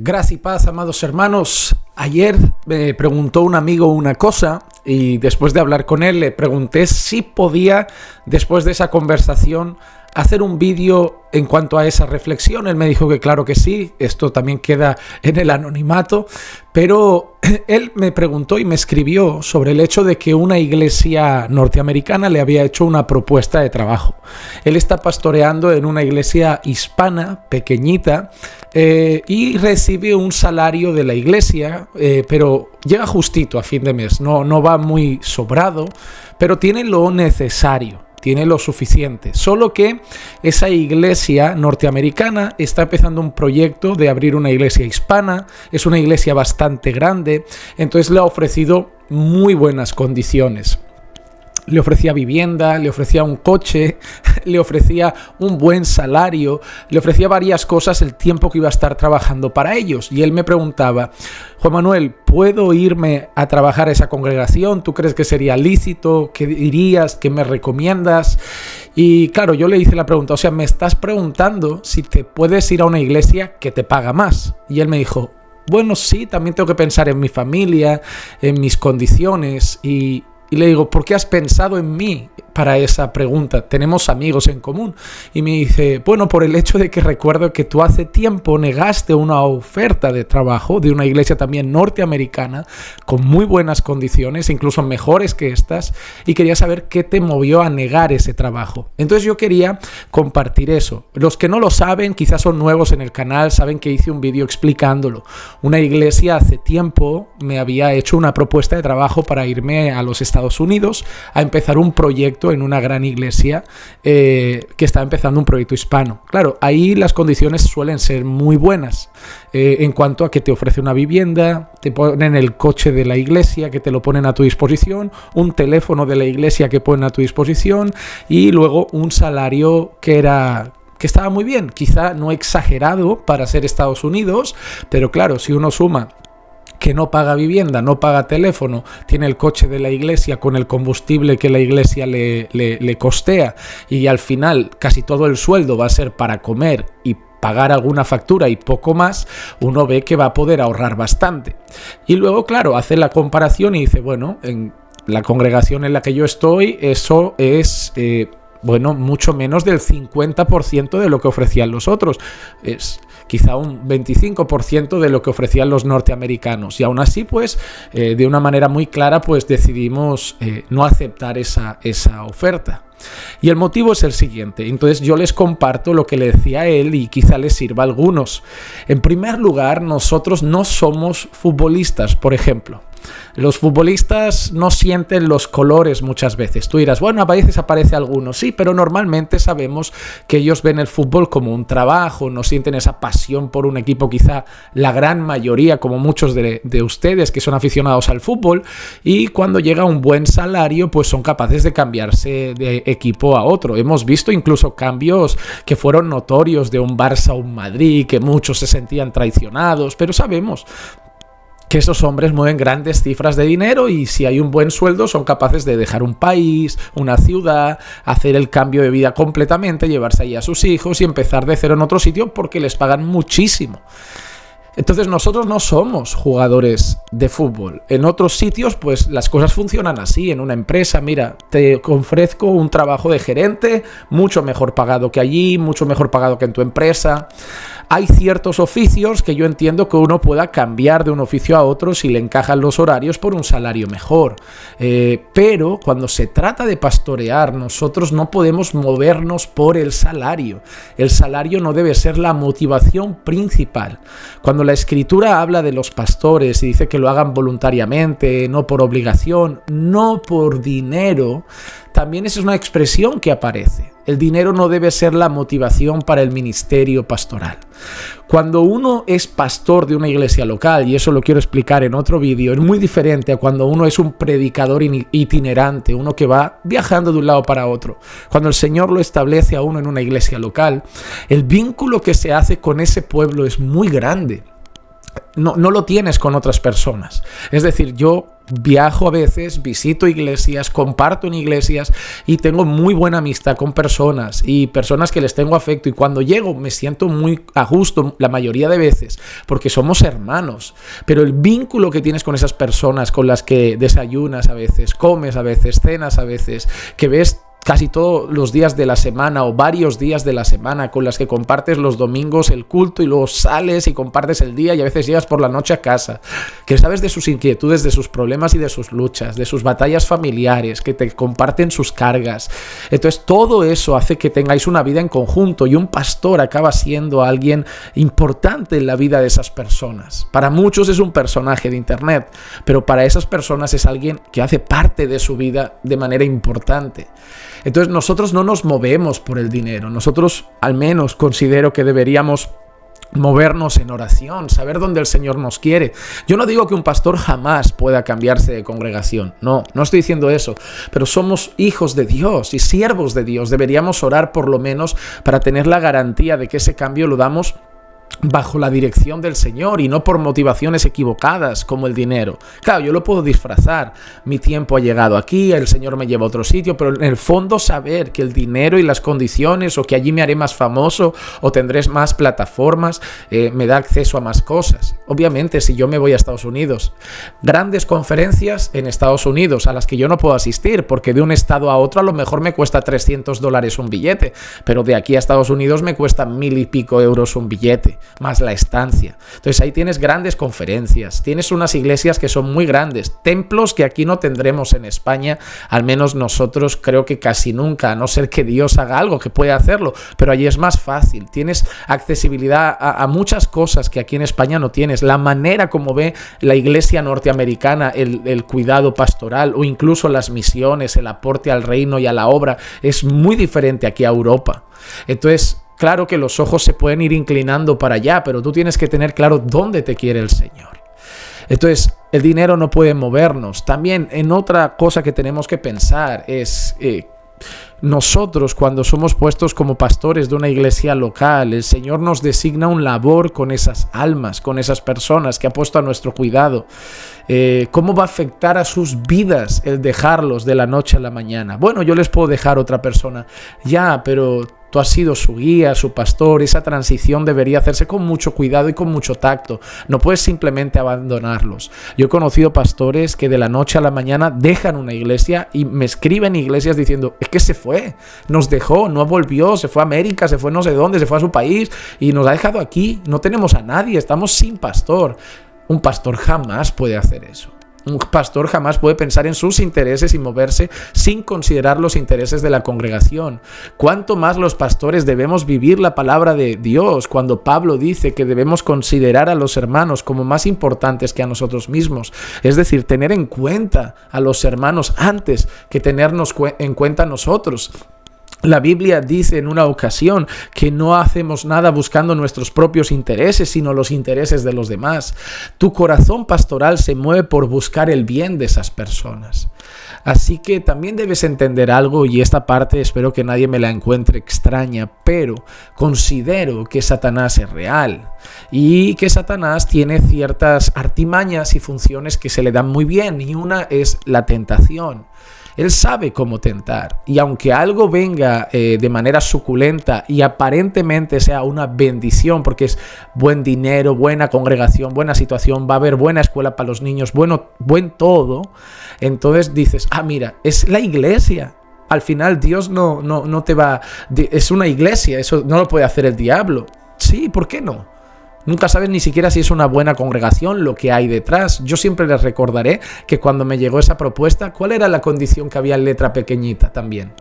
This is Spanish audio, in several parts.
Gracia y paz, amados hermanos. Ayer me preguntó un amigo una cosa y después de hablar con él le pregunté si podía, después de esa conversación, hacer un vídeo en cuanto a esa reflexión. Él me dijo que claro que sí, esto también queda en el anonimato, pero él me preguntó y me escribió sobre el hecho de que una iglesia norteamericana le había hecho una propuesta de trabajo. Él está pastoreando en una iglesia hispana, pequeñita, y recibe un salario de la iglesia, pero llega justito a fin de mes, no va muy sobrado, pero tiene lo necesario. Tiene lo suficiente, solo que esa iglesia norteamericana está empezando un proyecto de abrir una iglesia hispana, es una iglesia bastante grande, entonces le ha ofrecido muy buenas condiciones. Le ofrecía vivienda, le ofrecía un coche, le ofrecía un buen salario, le ofrecía varias cosas el tiempo que iba a estar trabajando para ellos. Y él me preguntaba: Juan Manuel, ¿puedo irme a trabajar a esa congregación? ¿Tú crees que sería lícito? ¿Qué dirías? ¿Qué me recomiendas? Y claro, yo le hice la pregunta, o sea, me estás preguntando si te puedes ir a una iglesia que te paga más. Y él me dijo: bueno, sí, también tengo que pensar en mi familia, en mis condiciones. Y le digo: ¿por qué has pensado en mí para esa pregunta? Tenemos amigos en común. Y me dice: bueno, por el hecho de que recuerdo que tú hace tiempo negaste una oferta de trabajo de una iglesia también norteamericana con muy buenas condiciones, incluso mejores que estas, y quería saber qué te movió a negar ese trabajo. Entonces yo quería compartir eso. Los que no lo saben, quizás son nuevos en el canal, saben que hice un vídeo explicándolo. Una iglesia hace tiempo me había hecho una propuesta de trabajo para irme a los Estados Unidos a empezar un proyecto en una gran iglesia que está empezando un proyecto hispano. Claro, ahí las condiciones suelen ser muy buenas en cuanto a que te ofrece una vivienda, te ponen el coche de la iglesia que te lo ponen a tu disposición, un teléfono de la iglesia que ponen a tu disposición y luego un salario que estaba muy bien, quizá no exagerado para ser Estados Unidos, pero claro, si uno suma que no paga vivienda, no paga teléfono, tiene el coche de la iglesia con el combustible que la iglesia le costea y al final casi todo el sueldo va a ser para comer y pagar alguna factura y poco más, uno ve que va a poder ahorrar bastante. Y luego, claro, hace la comparación y dice, bueno, en la congregación en la que yo estoy, eso es mucho menos del 50% de lo que ofrecían los otros. Es quizá un 25% de lo que ofrecían los norteamericanos. Y aún así, pues, de una manera muy clara, pues decidimos no aceptar esa oferta. Y el motivo es el siguiente. Entonces yo les comparto lo que le decía a él y quizá les sirva a algunos. En primer lugar, nosotros no somos futbolistas, por ejemplo. Los futbolistas no sienten los colores muchas veces. Tú dirás, bueno, a veces aparece alguno, sí, pero normalmente sabemos que ellos ven el fútbol como un trabajo, no sienten esa pasión por un equipo, quizá la gran mayoría, como muchos de ustedes que son aficionados al fútbol, y cuando llega un buen salario, pues son capaces de cambiarse de equipo a otro. Hemos visto incluso cambios que fueron notorios de un Barça a un Madrid, que muchos se sentían traicionados, pero sabemos que esos hombres mueven grandes cifras de dinero y si hay un buen sueldo son capaces de dejar un país, una ciudad, hacer el cambio de vida completamente, llevarse ahí a sus hijos y empezar de cero en otro sitio porque les pagan muchísimo. Entonces nosotros no somos jugadores de fútbol. En otros sitios pues las cosas funcionan así. En una empresa, mira, te ofrezco un trabajo de gerente mucho mejor pagado que allí, mucho mejor pagado que en tu empresa. Hay ciertos oficios que yo entiendo que uno pueda cambiar de un oficio a otro si le encajan los horarios por un salario mejor. Pero cuando se trata de pastorear, nosotros no podemos movernos por el salario. El salario no debe ser la motivación principal. Cuando la Escritura habla de los pastores y dice que lo hagan voluntariamente, no por obligación, no por dinero, también esa es una expresión que aparece. El dinero no debe ser la motivación para el ministerio pastoral. Cuando uno es pastor de una iglesia local, y eso lo quiero explicar en otro vídeo, es muy diferente a cuando uno es un predicador itinerante, uno que va viajando de un lado para otro. Cuando el Señor lo establece a uno en una iglesia local, el vínculo que se hace con ese pueblo es muy grande. No lo tienes con otras personas. Es decir, yo viajo a veces, visito iglesias, comparto en iglesias y tengo muy buena amistad con personas y personas que les tengo afecto, y cuando llego me siento muy a gusto la mayoría de veces porque somos hermanos, pero el vínculo que tienes con esas personas con las que desayunas a veces, comes a veces, cenas a veces, que ves casi todos los días de la semana o varios días de la semana, con las que compartes los domingos el culto y luego sales y compartes el día y a veces llegas por la noche a casa, que sabes de sus inquietudes, de sus problemas y de sus luchas, de sus batallas familiares, que te comparten sus cargas. Entonces todo eso hace que tengáis una vida en conjunto, y un pastor acaba siendo alguien importante en la vida de esas personas. Para muchos es un personaje de internet, pero para esas personas es alguien que hace parte de su vida de manera importante. Entonces nosotros no nos movemos por el dinero. Nosotros, al menos, considero que deberíamos movernos en oración, saber dónde el Señor nos quiere. Yo no digo que un pastor jamás pueda cambiarse de congregación, no estoy diciendo eso, pero somos hijos de Dios y siervos de Dios. Deberíamos orar por lo menos para tener la garantía de que ese cambio lo damos bajo la dirección del Señor y no por motivaciones equivocadas como el dinero. Claro, yo lo puedo disfrazar. Mi tiempo ha llegado aquí, el Señor me lleva a otro sitio, pero en el fondo saber que el dinero y las condiciones, o que allí me haré más famoso o tendré más plataformas, me da acceso a más cosas. Obviamente, si yo me voy a Estados Unidos, grandes conferencias en Estados Unidos a las que yo no puedo asistir porque de un estado a otro a lo mejor me cuesta $300 un billete, pero de aquí a Estados Unidos me cuesta 1,000 y pico euros un billete, más la estancia. Entonces ahí tienes grandes conferencias, tienes unas iglesias que son muy grandes, templos que aquí no tendremos en España, al menos nosotros creo que casi nunca, a no ser que Dios haga algo que puede hacerlo, pero allí es más fácil, tienes accesibilidad a muchas cosas que aquí en España no tienes. La manera como ve la iglesia norteamericana el cuidado pastoral, o incluso las misiones, el aporte al reino y a la obra, es muy diferente aquí a Europa. Entonces, claro que los ojos se pueden ir inclinando para allá, pero tú tienes que tener claro dónde te quiere el Señor. Entonces, el dinero no puede movernos. También en otra cosa que tenemos que pensar es nosotros, cuando somos puestos como pastores de una iglesia local, el Señor nos designa un labor con esas almas, con esas personas que ha puesto a nuestro cuidado. ¿Cómo va a afectar a sus vidas el dejarlos de la noche a la mañana? Bueno, yo les puedo dejar a otra persona, ya, pero tú has sido su guía, su pastor. Esa transición debería hacerse con mucho cuidado y con mucho tacto. No puedes simplemente abandonarlos. Yo he conocido pastores que de la noche a la mañana dejan una iglesia y me escriben iglesias diciendo, es que se fue, nos dejó, no volvió, se fue a América, se fue no sé dónde, se fue a su país y nos ha dejado aquí. No tenemos a nadie, estamos sin pastor. Un pastor jamás puede hacer eso. Un pastor jamás puede pensar en sus intereses y moverse sin considerar los intereses de la congregación. Cuánto más los pastores debemos vivir la palabra de Dios cuando Pablo dice que debemos considerar a los hermanos como más importantes que a nosotros mismos. Es decir, tener en cuenta a los hermanos antes que tenernos en cuenta nosotros. La Biblia dice en una ocasión que no hacemos nada buscando nuestros propios intereses, sino los intereses de los demás. Tu corazón pastoral se mueve por buscar el bien de esas personas. Así que también debes entender algo, y esta parte espero que nadie me la encuentre extraña, pero considero que Satanás es real y que Satanás tiene ciertas artimañas y funciones que se le dan muy bien, y una es la tentación. Él sabe cómo tentar, y aunque algo venga de manera suculenta y aparentemente sea una bendición, porque es buen dinero, buena congregación, buena situación, va a haber buena escuela para los niños, buen todo, entonces dices, mira, es la iglesia. Al final Dios no te va, es una iglesia, eso no lo puede hacer el diablo. Sí, ¿por qué no? Nunca sabes ni siquiera si es una buena congregación lo que hay detrás. Yo siempre les recordaré que cuando me llegó esa propuesta, ¿cuál era la condición que había en letra pequeñita también?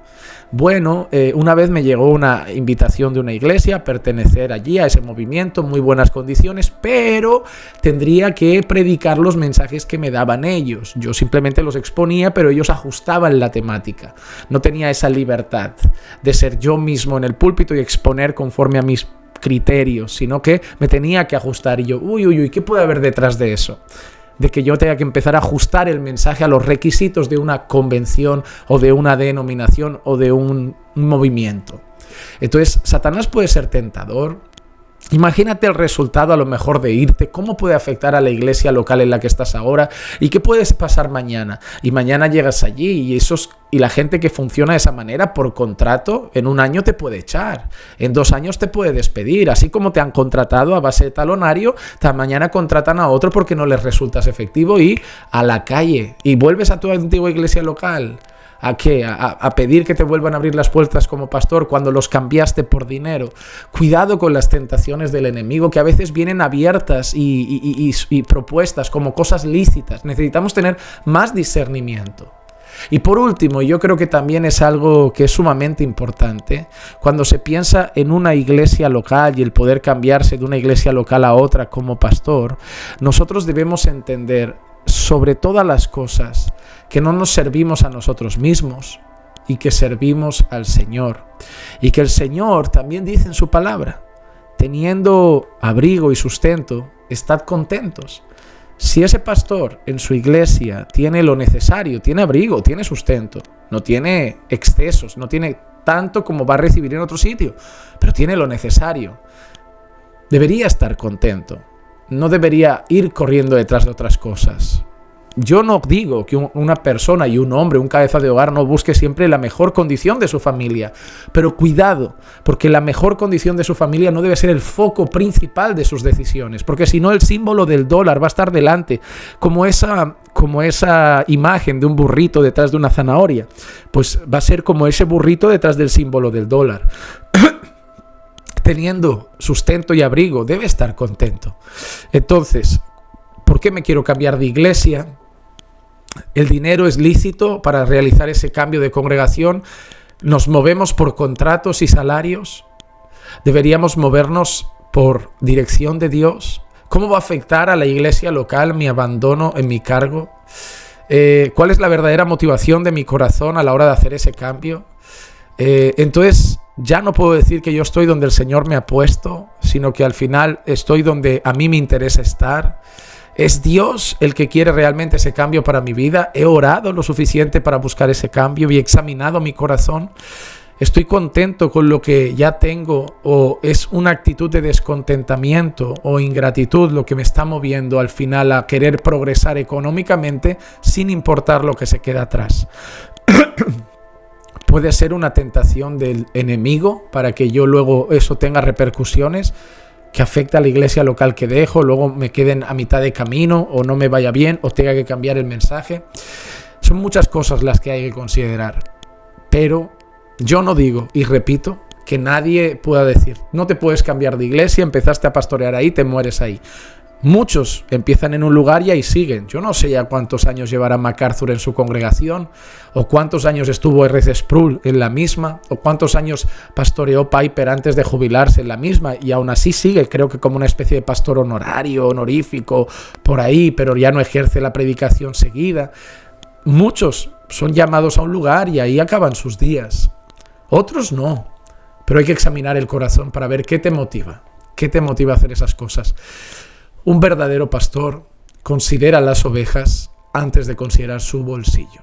Bueno, una vez me llegó una invitación de una iglesia a pertenecer allí a ese movimiento, muy buenas condiciones, pero tendría que predicar los mensajes que me daban ellos. Yo simplemente los exponía, pero ellos ajustaban la temática. No tenía esa libertad de ser yo mismo en el púlpito y exponer conforme a mis criterios, sino que me tenía que ajustar. Y yo, ¿qué puede haber detrás de eso? De que yo tenga que empezar a ajustar el mensaje a los requisitos de una convención o de una denominación o de un movimiento. Entonces, Satanás puede ser tentador. Imagínate el resultado a lo mejor de irte, cómo puede afectar a la iglesia local en la que estás ahora y qué puede pasar mañana. Y mañana llegas allí y la gente que funciona de esa manera por contrato, en un año te puede echar, en 2 años te puede despedir. Así como te han contratado a base de talonario, mañana contratan a otro porque no les resultas efectivo y a la calle. Y vuelves a tu antigua iglesia local. ¿A qué? ¿A pedir que te vuelvan a abrir las puertas como pastor cuando los cambiaste por dinero? Cuidado con las tentaciones del enemigo, que a veces vienen abiertas y propuestas como cosas lícitas. Necesitamos tener más discernimiento. Y por último, yo creo que también es algo que es sumamente importante, cuando se piensa en una iglesia local y el poder cambiarse de una iglesia local a otra como pastor, nosotros debemos entender sobre todas las cosas que no nos servimos a nosotros mismos y que servimos al Señor. Y que el Señor también dice en su palabra, teniendo abrigo y sustento, estad contentos. Si ese pastor en su iglesia tiene lo necesario, tiene abrigo, tiene sustento, no tiene excesos, no tiene tanto como va a recibir en otro sitio, pero tiene lo necesario, debería estar contento. No debería ir corriendo detrás de otras cosas. Yo no digo que una persona y un hombre, un cabeza de hogar, no busque siempre la mejor condición de su familia. Pero cuidado, porque la mejor condición de su familia no debe ser el foco principal de sus decisiones. Porque si no, el símbolo del dólar va a estar delante, como esa imagen de un burrito detrás de una zanahoria. Pues va a ser como ese burrito detrás del símbolo del dólar. Teniendo sustento y abrigo, debe estar contento. Entonces, ¿por qué me quiero cambiar de iglesia? El dinero es lícito para realizar ese cambio de congregación. Nos movemos por contratos y salarios. Deberíamos movernos por dirección de Dios. ¿Cómo va a afectar a la iglesia local mi abandono en mi cargo? ¿Cuál es la verdadera motivación de mi corazón a la hora de hacer ese cambio? Entonces, ya no puedo decir que yo estoy donde el Señor me ha puesto, sino que al final estoy donde a mí me interesa estar. ¿Es Dios el que quiere realmente ese cambio para mi vida? ¿He orado lo suficiente para buscar ese cambio y he examinado mi corazón? ¿Estoy contento con lo que ya tengo o es una actitud de descontentamiento o ingratitud lo que me está moviendo al final a querer progresar económicamente sin importar lo que se queda atrás? Puede ser una tentación del enemigo para que yo luego eso tenga repercusiones que afecte a la iglesia local que dejo, luego me queden a mitad de camino o no me vaya bien o tenga que cambiar el mensaje. Son muchas cosas las que hay que considerar, pero yo no digo y repito que nadie pueda decir no te puedes cambiar de iglesia, empezaste a pastorear ahí, te mueres ahí. Muchos empiezan en un lugar y ahí siguen. Yo no sé ya cuántos años llevará MacArthur en su congregación, o cuántos años estuvo R.C. Sproul en la misma, o cuántos años pastoreó Piper antes de jubilarse en la misma, y aún así sigue, creo que como una especie de pastor honorario, honorífico, por ahí, pero ya no ejerce la predicación seguida. Muchos son llamados a un lugar y ahí acaban sus días. Otros no, pero hay que examinar el corazón para ver qué te motiva a hacer esas cosas. Un verdadero pastor considera las ovejas antes de considerar su bolsillo.